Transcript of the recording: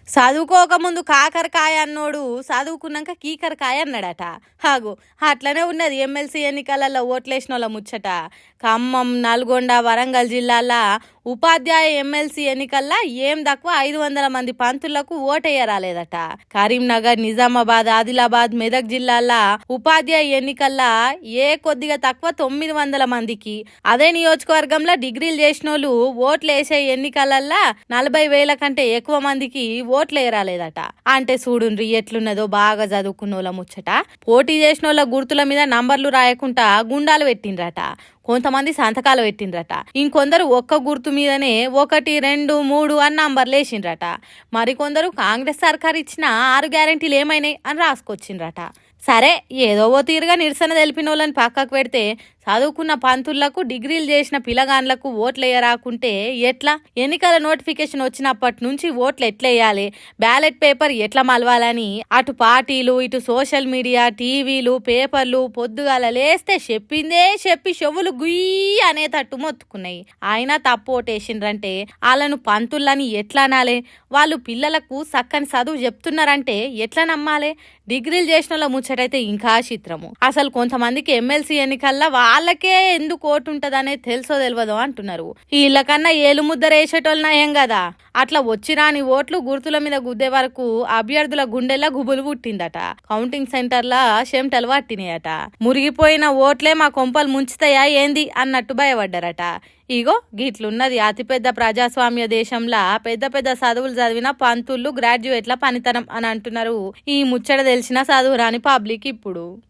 చదువుకోకముందు కాకరకాయ అన్నోడు చదువుకున్నాక కీకరకాయ అన్నాడట. హాగు అట్లనే ఉన్నది ఎమ్మెల్సీ ఎన్నికలలో ఓట్లేసిన వాళ్ళ ముచ్చట. ఖమ్మం, నల్గొండ, వరంగల్ జిల్లాల ఉపాధ్యాయ ఎమ్మెల్సీ ఎన్నికల్లో ఏం తక్కువ 500 మంది పంతులకు ఓటేయరాలేదట. కరీంనగర్, నిజామాబాద్, ఆదిలాబాద్, మెదక్ జిల్లాల ఉపాధ్యాయ ఎన్నికల్లో కొద్దిగా తక్కువ 900 మందికి, అదే నియోజకవర్గంలో డిగ్రీలు చేసినోళ్ళు ఓట్లు వేసే ఎన్నికలల్లో 40,000 కంటే ఎక్కువ మందికి ఓట్లు ఏరాలేదట. అంటే చూడుండ్రి ఎట్లున్నదో బాగా చదువుకున్న వాళ్ళ ముచ్చట. పోటీ చేసిన వాళ్ళ గుర్తుల మీద నంబర్లు రాయకుండా గుండాలు పెట్టిండ్రట. కొంతమంది సంతకాలు పెట్టిండ్రట. ఇంకొందరు ఒక్క గుర్తు మీదనే 1, 2, 3 అని నంబర్లు వేసిండ్రట. మరికొందరు కాంగ్రెస్ సర్కార్ ఇచ్చిన 6 గ్యారెంటీలు ఏమైనాయి అని రాసుకొచ్చిండ్రట. సరే, ఏదో ఓ తీరుగా నిరసన తెలిపిన వాళ్ళని పక్కకు పెడితే చదువుకున్న పంతులకు, డిగ్రీలు చేసిన పిల్లగాన్లకు ఓట్లు వేయరాకుంటే ఎట్లా? ఎన్నికల నోటిఫికేషన్ వచ్చినప్పటి నుంచి ఓట్లు ఎట్లేయాలి, బ్యాలెట్ పేపర్ ఎట్లా మలవాలని అటు పార్టీలు, ఇటు సోషల్ మీడియా, టీవీలు, పేపర్లు పొద్దుగాల లేస్తే చెప్పిందే చెప్పి చెవులు గుయ్యి అనేటట్టు మొత్తుకున్నాయి. అయినా తప్పు ఓటేసిండ్రంటే వాళ్ళను పంతులని ఎట్లా అనాలి? వాళ్ళు పిల్లలకు చక్కని చదువు చెప్తున్నారంటే ఎట్లా నమ్మాలి? డిగ్రీలు చేసిన వాళ్ళ ముచ్చటైతే ఇంకా చిత్రము. అసలు కొంతమందికి ఎమ్మెల్సీ ఎన్నికల్లో వాళ్ళకే ఎందుకు ఓటు ఉంటదనేది తెలుసో తెలియదో అంటున్నారు. వీళ్ళకన్నా ఏలు ముద్దర వేసేటోళ్ళు నయం కదా. అట్లా వచ్చిరాని ఓట్లు గుర్తుల మీద గుద్దే వరకు అభ్యర్థుల గుండెల్లో గుబులు పుట్టిందట. కౌంటింగ్ సెంటర్లా చెమటలు పట్టినాయట. మురిగిపోయిన ఓట్లే మా కొంపలు ముంచుతాయా ఏంది అన్నట్టు భయపడ్డారట. ఇగో గిట్లున్నది అతిపెద్ద ప్రజాస్వామ్య దేశంలా పెద్ద పెద్ద చదువులు చదివిన పంతుళ్ళు, గ్రాడ్యుయేట్ల పనితనం అని అంటున్నారు ఈ ముచ్చట తెలిసిన చదువురాని పబ్లిక్ ఇప్పుడు.